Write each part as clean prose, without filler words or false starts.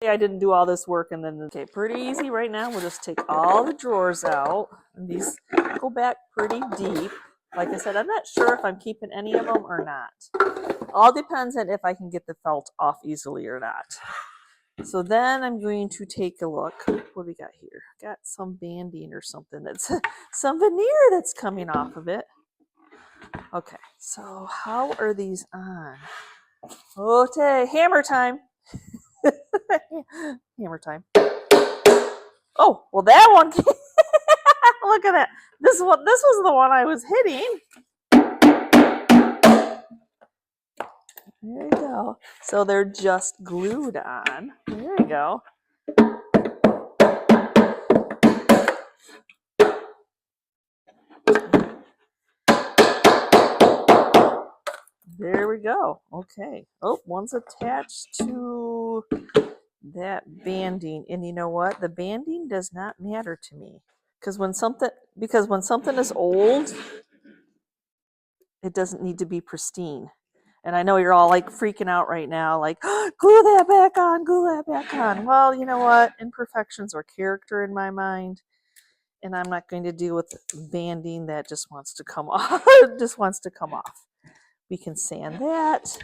I didn't do all this work and then, okay, pretty easy right now. We'll just take all the drawers out, and these go back pretty deep. Like I said, I'm not sure if I'm keeping any of them or not. All depends on if I can get the felt off easily or not. So then I'm going to take a look. What do we got here? Got some banding or something that's some veneer that's coming off of it. Okay, so how are these on? Okay, hammer time. Hammer time. Oh, well that one came. Look at that. This was the one I was hitting. There you go. So they're just glued on. There you go. There we go. Okay. Oh, one's attached to that banding. And you know what? The banding does not matter to me. Because when something is old, it doesn't need to be pristine. And I know you're all like freaking out right now, like, oh, glue that back on, glue that back on. Well, you know what? Imperfections are character in my mind. And I'm not going to deal with banding that just wants to come off. Just wants to come off. We can sand that.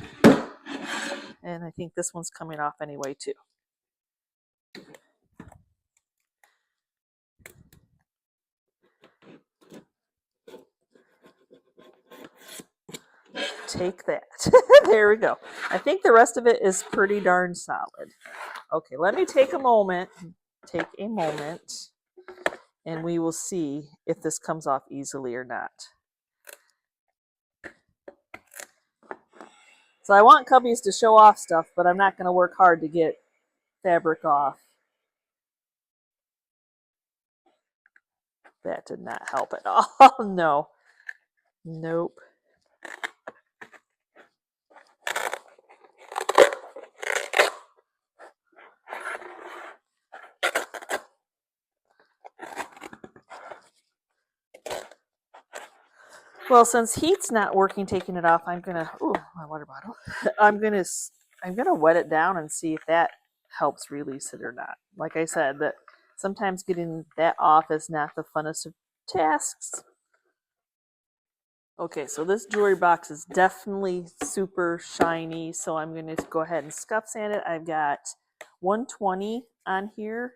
And I think this one's coming off anyway too. Take that. There we go. I think the rest of it is pretty darn solid. Okay, let me take a moment. And we will see if this comes off easily or not. So I want cubbies to show off stuff, but I'm not going to work hard to get fabric off. That did not help at all. No. Nope. Well, since heat's not working, taking it off, I'm gonna, ooh, my water bottle. I'm gonna wet it down and see if that helps release it or not. Like I said, that sometimes getting that off is not the funnest of tasks. Okay, so this jewelry box is definitely super shiny, so I'm gonna go ahead and scuff sand it. I've got 120 on here.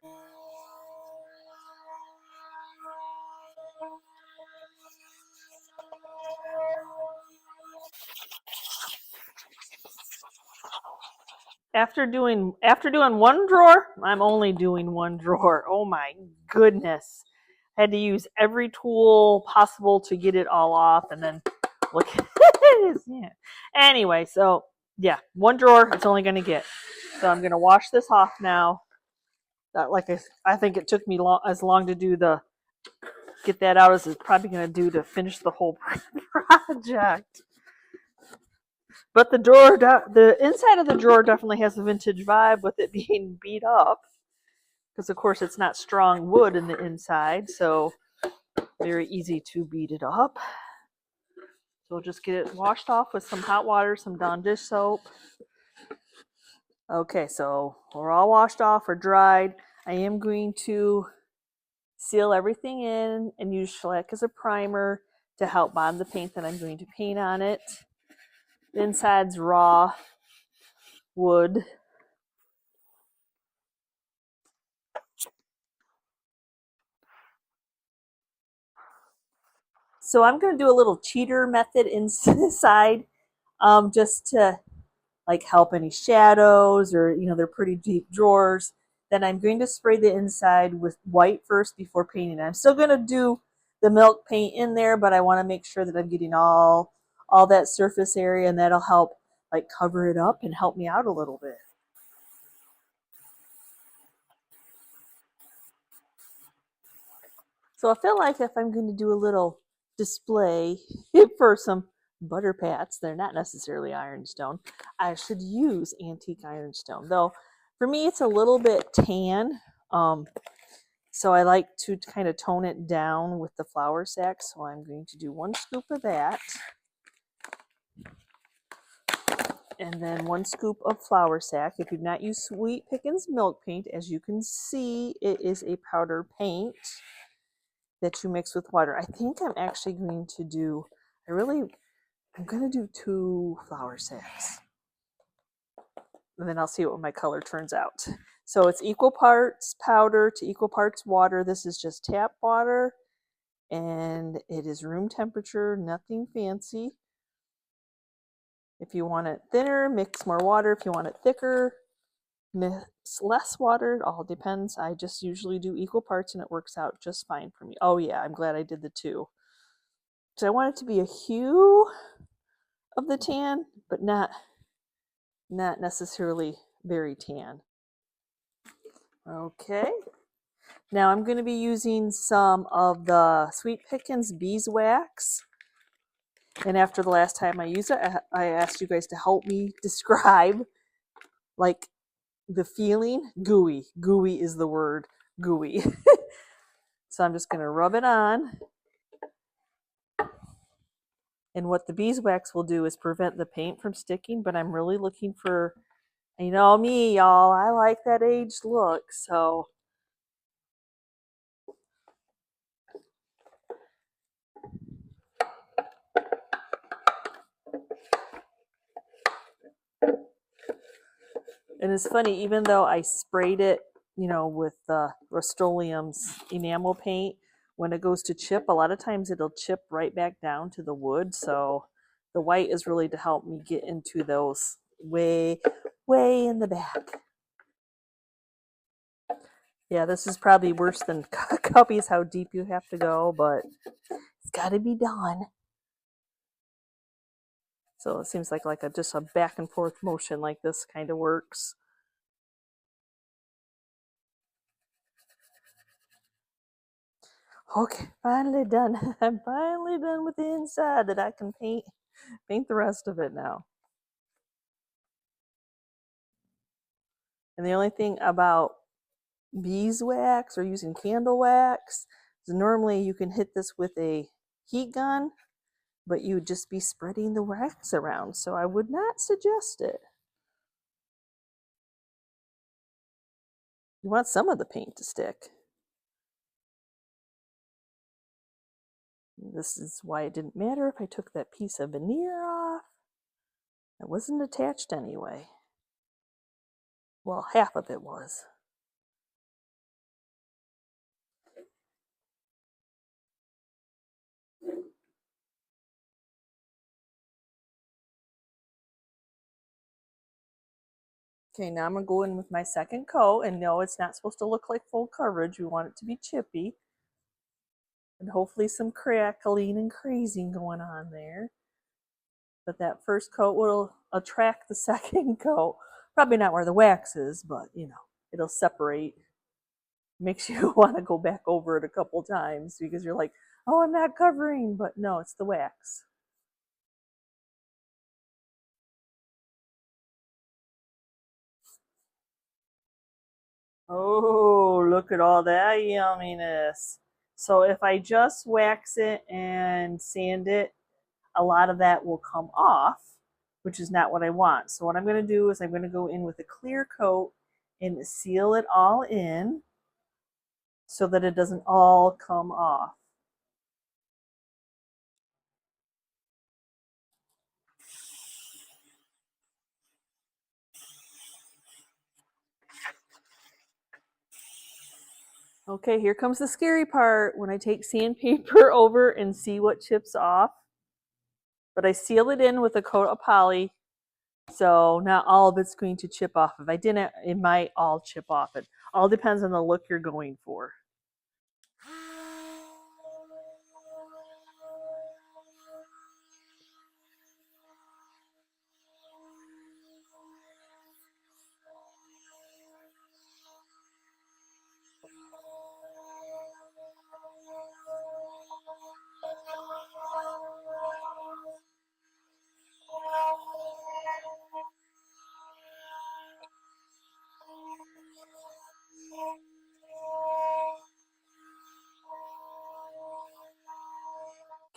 After doing one drawer, I'm only doing one drawer. Oh my goodness. I had to use every tool possible to get it all off, and then look at this. Yeah. Anyway, so yeah, one drawer it's only going to get. So I'm going to wash this off now. I think it took me as long to do get that out as it's probably going to do to finish the whole project. But the inside of the drawer definitely has a vintage vibe with it being beat up. Because, of course, it's not strong wood in the inside, so very easy to beat it up. So we'll just get it washed off with some hot water, some Dawn dish soap. Okay, so we're all washed off or dried. I am going to seal everything in and use shellac as a primer to help bond the paint that I'm going to paint on it. The inside's raw wood. So I'm going to do a little cheater method inside just to like help any shadows or, they're pretty deep drawers. Then I'm going to spray the inside with white first before painting. I'm still going to do the milk paint in there, but I want to make sure that I'm getting all that surface area, and that'll help like cover it up and help me out a little bit. So I feel like if I'm going to do a little display for some butter pats, they're not necessarily ironstone, I should use antique ironstone. Though for me it's a little bit tan, so I like to kind of tone it down with the flour sack. So I'm going to do 1 scoop of that. And then 1 scoop of flour sack. If you've not used Sweet Pickins milk paint, as you can see, it is a powder paint that you mix with water. I think I'm actually going to do, I'm going to do 2 flour sacks. And then I'll see what my color turns out. So it's equal parts powder to equal parts water. This is just tap water, and it is room temperature, nothing fancy. If you want it thinner, mix more water. If you want it thicker, mix less water. It all depends. I just usually do equal parts and it works out just fine for me. Oh yeah, I'm glad I did the 2. So I want it to be a hue of the tan, but not necessarily very tan. Okay. Now I'm going to be using some of the Sweet Pickins beeswax. And after the last time I used it, I asked you guys to help me describe like the feeling. Gooey. Gooey is the word. Gooey. So I'm just going to rub it on. And what the beeswax will do is prevent the paint from sticking, but I'm really looking for, you know me, y'all, I like that aged look, so. And it's funny, even though I sprayed it, you know, with the Rust-Oleum's enamel paint, when it goes to chip, a lot of times it'll chip right back down to the wood. So the white is really to help me get into those way in the back. Yeah, this is probably worse than cubbies, how deep you have to go, but it's got to be done. So it seems like just a back and forth motion like this kind of works. Okay, finally done. I'm finally done with the inside that I can paint the rest of it now. And the only thing about beeswax or using candle wax is normally you can hit this with a heat gun, but you would just be spreading the wax around. So I would not suggest it. You want some of the paint to stick. This is why it didn't matter if I took that piece of veneer off. It wasn't attached anyway. Well, half of it was. Okay, now I'm going to go in with my second coat, and no, it's not supposed to look like full coverage. We want it to be chippy. And hopefully some crackling and crazing going on there. But that first coat will attract the second coat. Probably not where the wax is, but you know, it'll separate. Makes you want to go back over it a couple times because you're like, oh, I'm not covering, but no, it's the wax. Oh, look at all that yumminess. So if I just wax it and sand it, a lot of that will come off, which is not what I want. So what I'm going to do is I'm going to go in with a clear coat and seal it all in so that it doesn't all come off. Okay, here comes the scary part when I take sandpaper over and see what chips off. But I seal it in with a coat of poly, so not all of it's going to chip off. If I didn't, it might all chip off. It all depends on the look you're going for.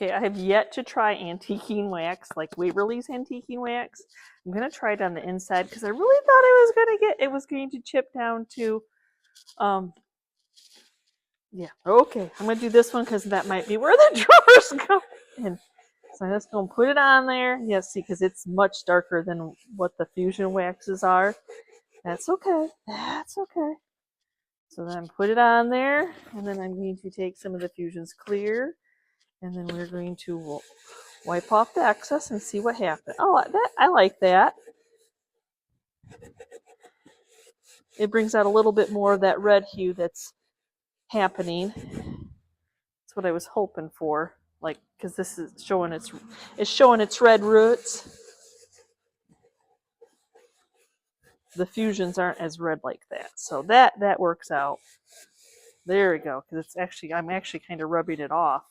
Okay, I have yet to try antiquing wax, like Waverly's antiquing wax. I'm gonna try it on the inside because I really thought it was going to chip down to, yeah. Okay, I'm gonna do this one because that might be where the drawers go. And so I'm just gonna put it on there. Yes, see, because it's much darker than what the fusion waxes are. That's okay. That's okay. So then put it on there, and then I'm going to take some of the Fusion's clear, and then we're going to wipe off the excess and see what happens. Oh, I like that. It brings out a little bit more of that red hue that's happening. That's what I was hoping for, like, because this is showing its red roots. The Fusions aren't as red like that, so that works out. There we go, because I'm actually kind of rubbing it off,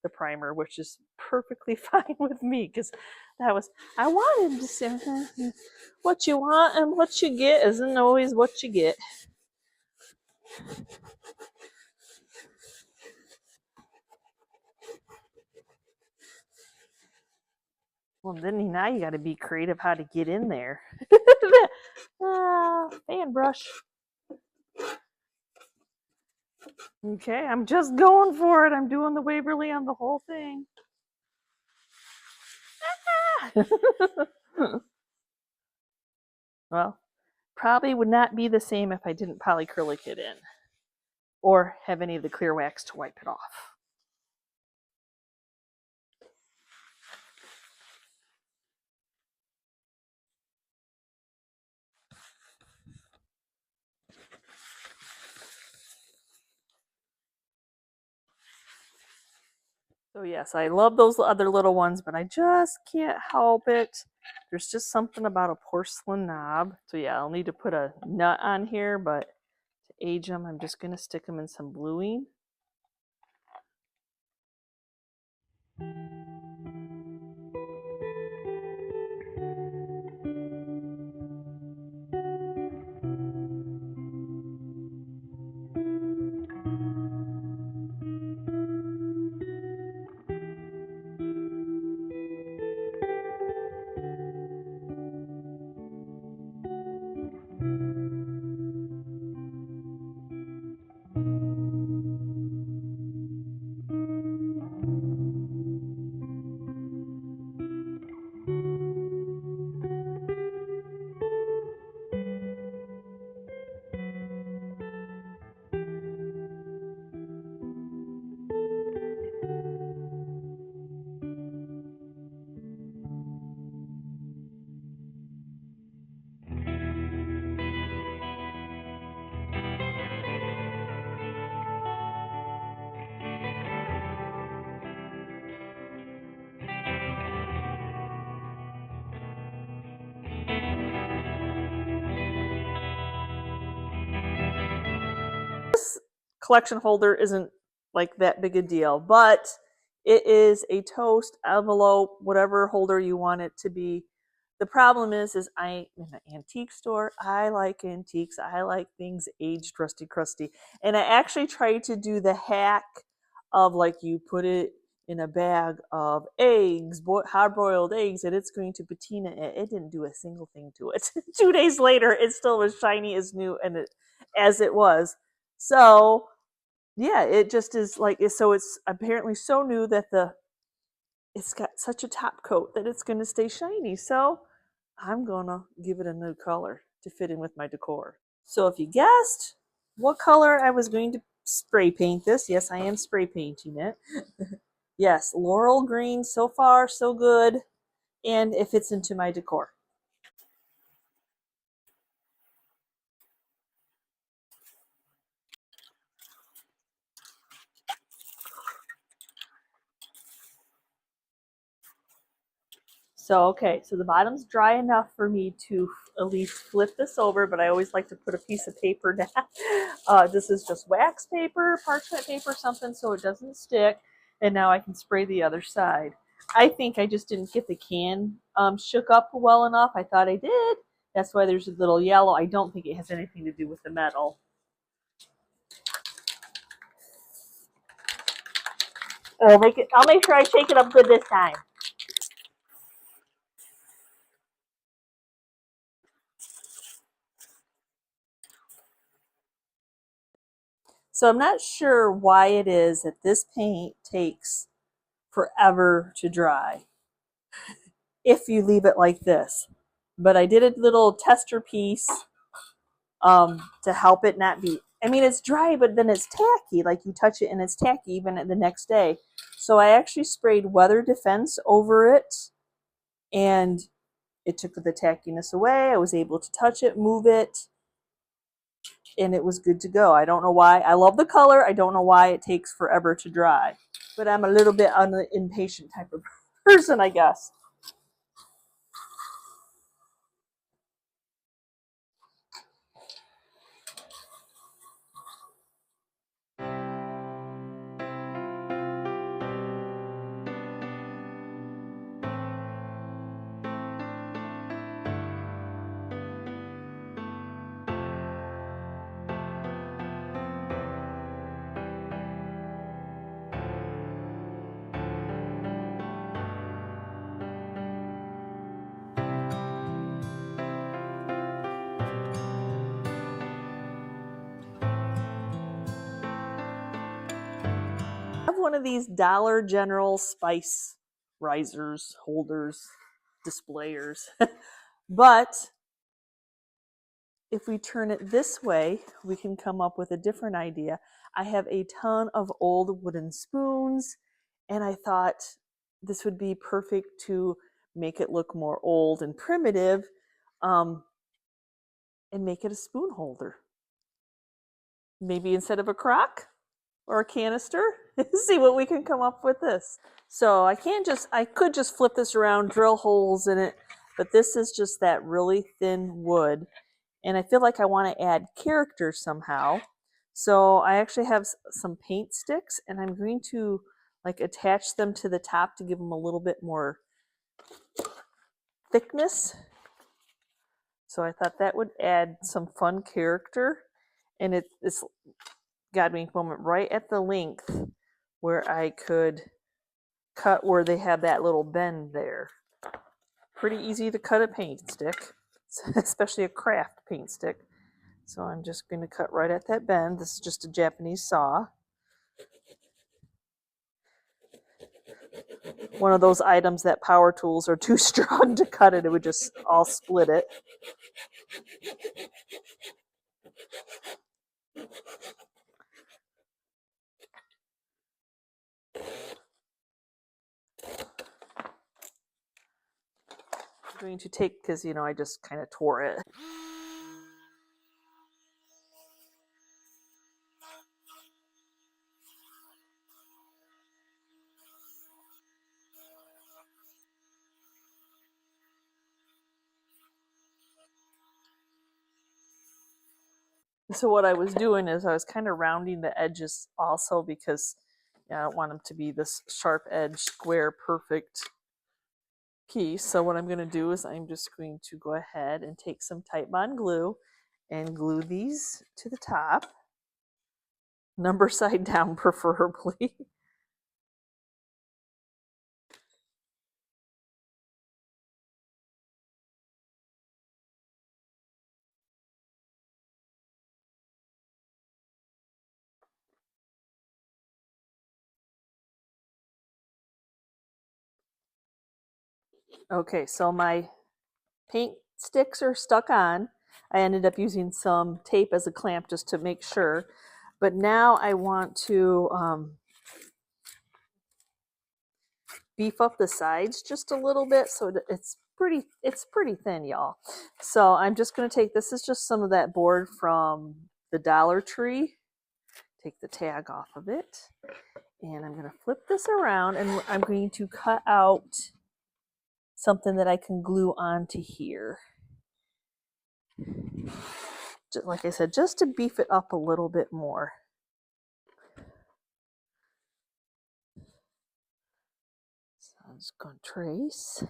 the primer, which is perfectly fine with me, because I wanted to say, what you want and what you get isn't always what you get. Well, then now you got to be creative how to get in there. Fan brush. Okay, I'm just going for it. I'm doing the Waverly on the whole thing. Well, probably would not be the same if I didn't polyacrylic it in or have any of the clear wax to wipe it off. So yes, I love those other little ones, but I just can't help it. There's just something about a porcelain knob. So yeah, I'll need to put a nut on here, but to age them, I'm just going to stick them in some bluing. Collection holder isn't like that big a deal, but it is a toast, envelope, whatever holder you want it to be. The problem is I'm in an antique store. I like antiques. I like things aged, rusty, crusty. And I actually tried to do the hack of, like, you put it in a bag of eggs, hard-boiled eggs, and it's going to patina it. It didn't do a single thing to it. 2 days later, it still was shiny as new and as it was. So yeah, it just is like, so it's apparently so new that it's got such a top coat that it's going to stay shiny. So I'm going to give it a new color to fit in with my decor. So if you guessed what color I was going to spray paint this, yes, I am spray painting it. Yes, laurel green, so far so good, and it fits into my decor. So, okay, so the bottom's dry enough for me to at least flip this over, but I always like to put a piece of paper down. This is just wax paper, parchment paper, something so it doesn't stick. And now I can spray the other side. I think I just didn't get the can shook up well enough. I thought I did. That's why there's a little yellow. I don't think it has anything to do with the metal. I'll make sure I shake it up good this time. So I'm not sure why it is that this paint takes forever to dry if you leave it like this. But I did a little tester piece to help it not be, I mean, it's dry, but then it's tacky. Like you touch it and it's tacky even the next day. So I actually sprayed weather defense over it and it took the tackiness away. I was able to touch it, move it, and it was good to go. I don't know why. I love the color. I don't know why it takes forever to dry. But I'm a little bit an impatient type of person, I guess. I have one of these Dollar General spice risers, holders, displayers. But if we turn it this way, we can come up with a different idea. I have a ton of old wooden spoons, and I thought this would be perfect to make it look more old and primitive, and make it a spoon holder. Maybe instead of a crock or a canister, see what we can come up with this. So I could just flip this around, drill holes in it, but this is just that really thin wood. And I feel like I want to add character somehow. So I actually have some paint sticks and I'm going to like attach them to the top to give them a little bit more thickness. So I thought that would add some fun character. And it's got me a moment right at the length where I could cut where they have that little bend there. Pretty easy to cut a paint stick, especially a craft paint stick. So I'm just going to cut right at that bend. This is just a Japanese saw. One of those items that power tools are too strong to cut it. It would just all split it. I'm going to take, because, you know, I just kind of tore it. So what I was doing is I was kind of rounding the edges also because I don't want them to be this sharp edge, square, perfect piece. So what I'm going to do is I'm just going to go ahead and take some Titebond glue and glue these to the top, number side down preferably. Okay, so my paint sticks are stuck on. I ended up using some tape as a clamp just to make sure. But now I want to beef up the sides just a little bit so that it's pretty thin, y'all. So I'm just going to take, this is just some of that board from the Dollar Tree. Take the tag off of it. And I'm going to flip this around and I'm going to cut out something that I can glue onto here. Just, like I said, just to beef it up a little bit more. So I'm just going to trace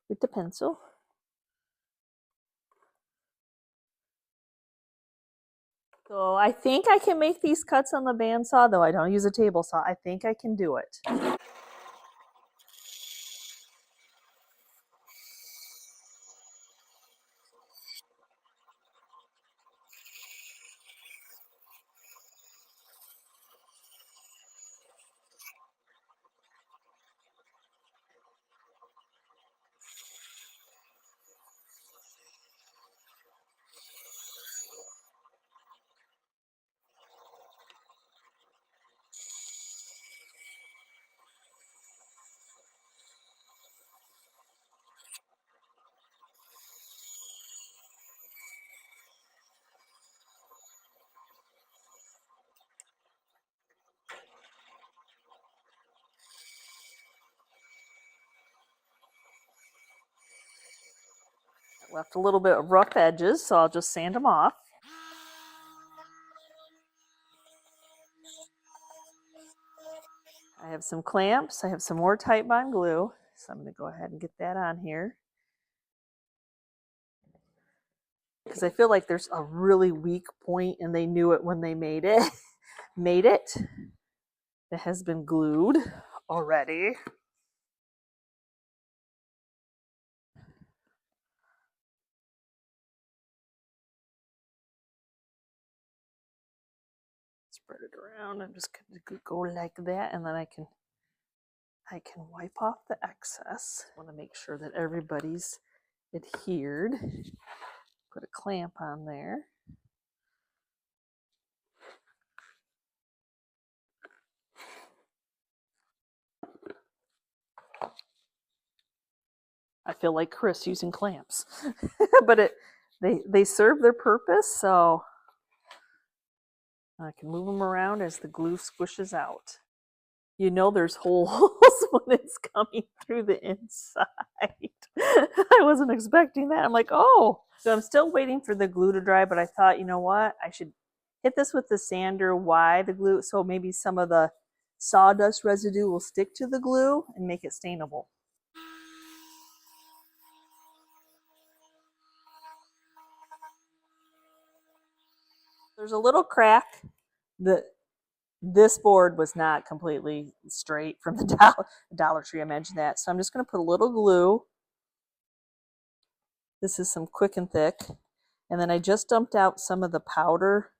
with the pencil. So I think I can make these cuts on the bandsaw, though I don't use a table saw. I think I can do it. Left a little bit of rough edges, so I'll just sand them off. I have some clamps. I have some more Titebond glue, so I'm going to go ahead and get that on here. Because I feel like there's a really weak point, and they knew it when they made it. That has been glued already. Spread it around. I'm just going to go like that, and then I can wipe off the excess. I want to make sure that everybody's adhered. Put a clamp on there. I feel like Chris using clamps, but they serve their purpose, so I can move them around as the glue squishes out. You know there's holes when it's coming through the inside. I wasn't expecting that. I'm like, oh. So I'm still waiting for the glue to dry, but I thought, you know what? I should hit this with the sander. Why the glue? So maybe some of the sawdust residue will stick to the glue and make it stainable. There's a little crack. This board was not completely straight from the Dollar Tree. I mentioned that. So I'm just going to put a little glue. This is some Quick and Thick. And then I just dumped out some of the powder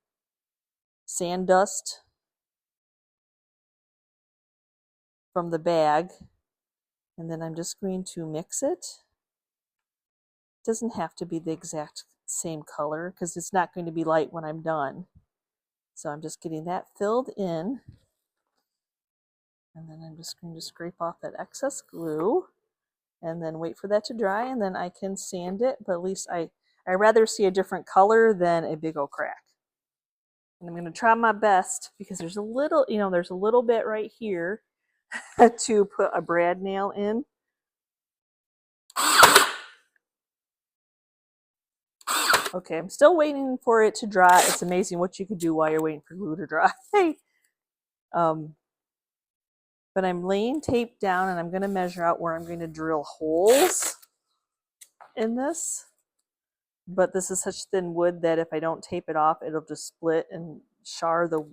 sand dust from the bag. And then I'm just going to mix it. It doesn't have to be the exact same color because it's not going to be light when I'm done. So I'm just getting that filled in. And then I'm just going to scrape off that excess glue and then wait for that to dry, and then I can sand it. But at least I rather see a different color than a big old crack. And I'm going to try my best because there's a little, there's a little bit right here to put a brad nail in. Okay, I'm still waiting for it to dry. It's amazing what you can do while you're waiting for glue to dry. But I'm laying tape down, and I'm going to measure out where I'm going to drill holes in this. But this is such thin wood that if I don't tape it off, it'll just split and char the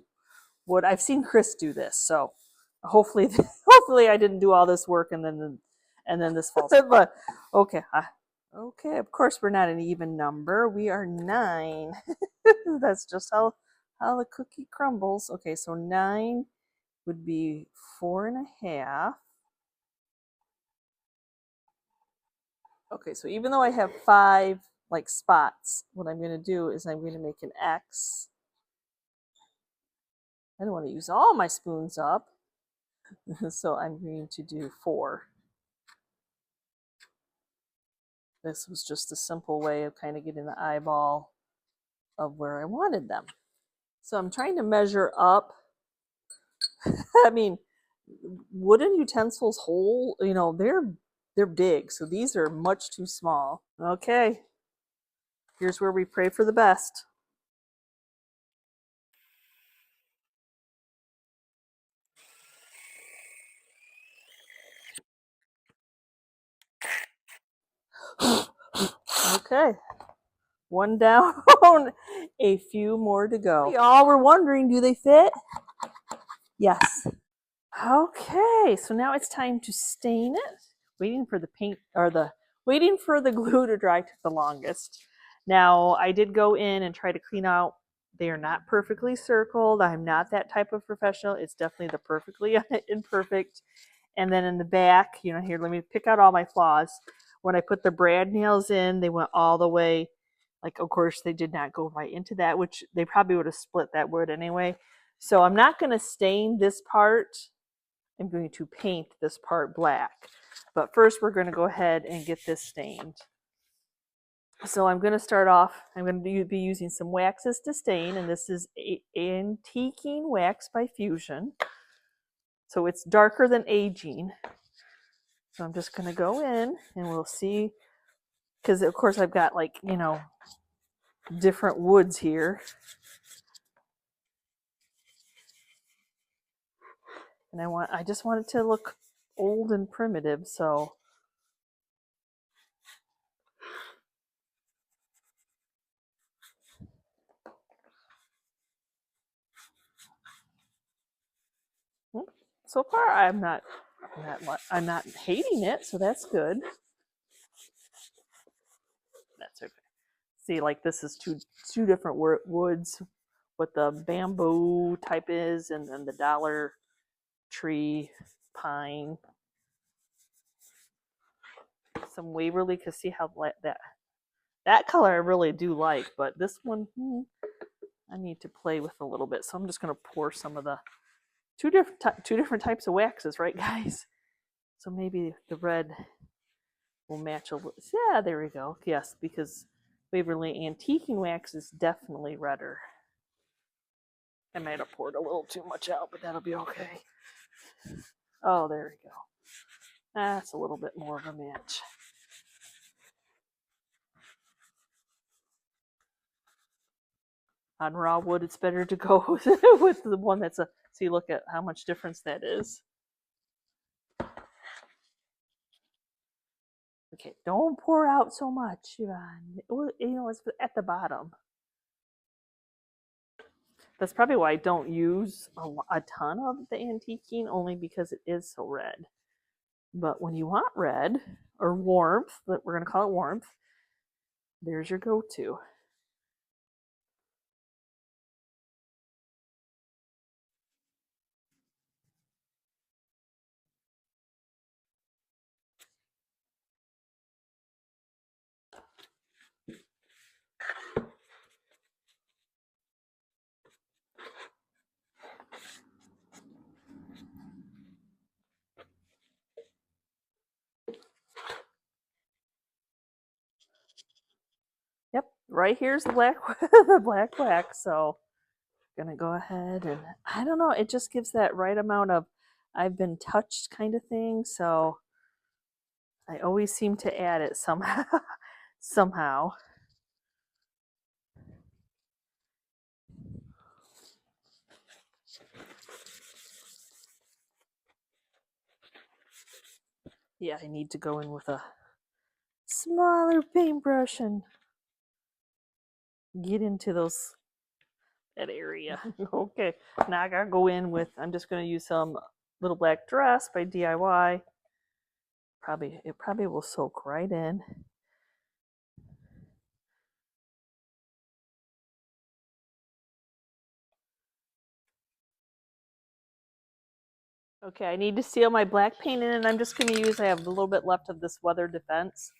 wood. I've seen Chris do this, so hopefully I didn't do all this work and then this falls. But okay, of course we're not an even number. We are 9. That's just how the cookie crumbles. Okay, so 9 would be 4.5. Okay, so even though I have 5 like spots, what I'm going to do is I'm going to make an X. I don't want to use all my spoons up, so I'm going to do 4. This was just a simple way of kind of getting the eyeball of where I wanted them. So I'm trying to measure up. I mean, wooden utensils whole, they're big, so these are much too small. Okay, here's where we pray for the best. Okay, one down A few more to go. Y'all were wondering, do they fit? Yes. Okay, so now it's time to stain it. Waiting for the paint, or waiting for the glue to dry took the longest. Now, I did go in and try to clean out. They are not perfectly circled. I'm not that type of professional. It's definitely the perfectly imperfect. And then in the back, you know, here, let me pick out all my flaws. When I put the brad nails in, they went all the way. Like, of course, they did not go right into that, which they probably would have split that wood anyway. So I'm not going to stain this part. I'm going to paint this part black. But first, we're going to go ahead and get this stained. So I'm going to start off, I'm going to be using some waxes to stain, and this is Antiquing Wax by Fusion. So it's darker than aging. So I'm just going to go in and we'll see, because of course I've got, like, you know, different woods here. And I just want it to look old and primitive, so so far I'm not hating it, so that's good. That's okay. See, like, this is two different woods, what the bamboo type is, and then the Dollar Tree pine. Some Waverly, because see how that color I really do like, but this one I need to play with a little bit. So I'm just going to pour some of the two different types of waxes, right, guys? So maybe the red will match a little. Yeah, there we go. Yes, because Waverly Antiquing Wax is definitely redder. I might have poured a little too much out, but that'll be okay. Oh, there we go. That's a little bit more of a match. On raw wood, it's better to go with the one that's a, see, look at how much difference that is. Okay, don't pour out so much, Yvonne. You know, it's at the bottom. That's probably why I don't use a ton of the antiquing, only because it is so red. But when you want red, or warmth, we're going to call it warmth, there's your go-to. Yep, right here's the black, the black wax. So I'm gonna go ahead and, I don't know, it just gives that right amount of I've been touched kind of thing. So I always seem to add it somehow. somehow. Yeah, I need to go in with a smaller paintbrush and get into that area. Okay, now I gotta go in with, I'm just gonna use some Little Black Dress by DIY. It probably will soak right in. Okay, I need to seal my black paint in, and I'm just going to use, I have a little bit left of this Weather Defense.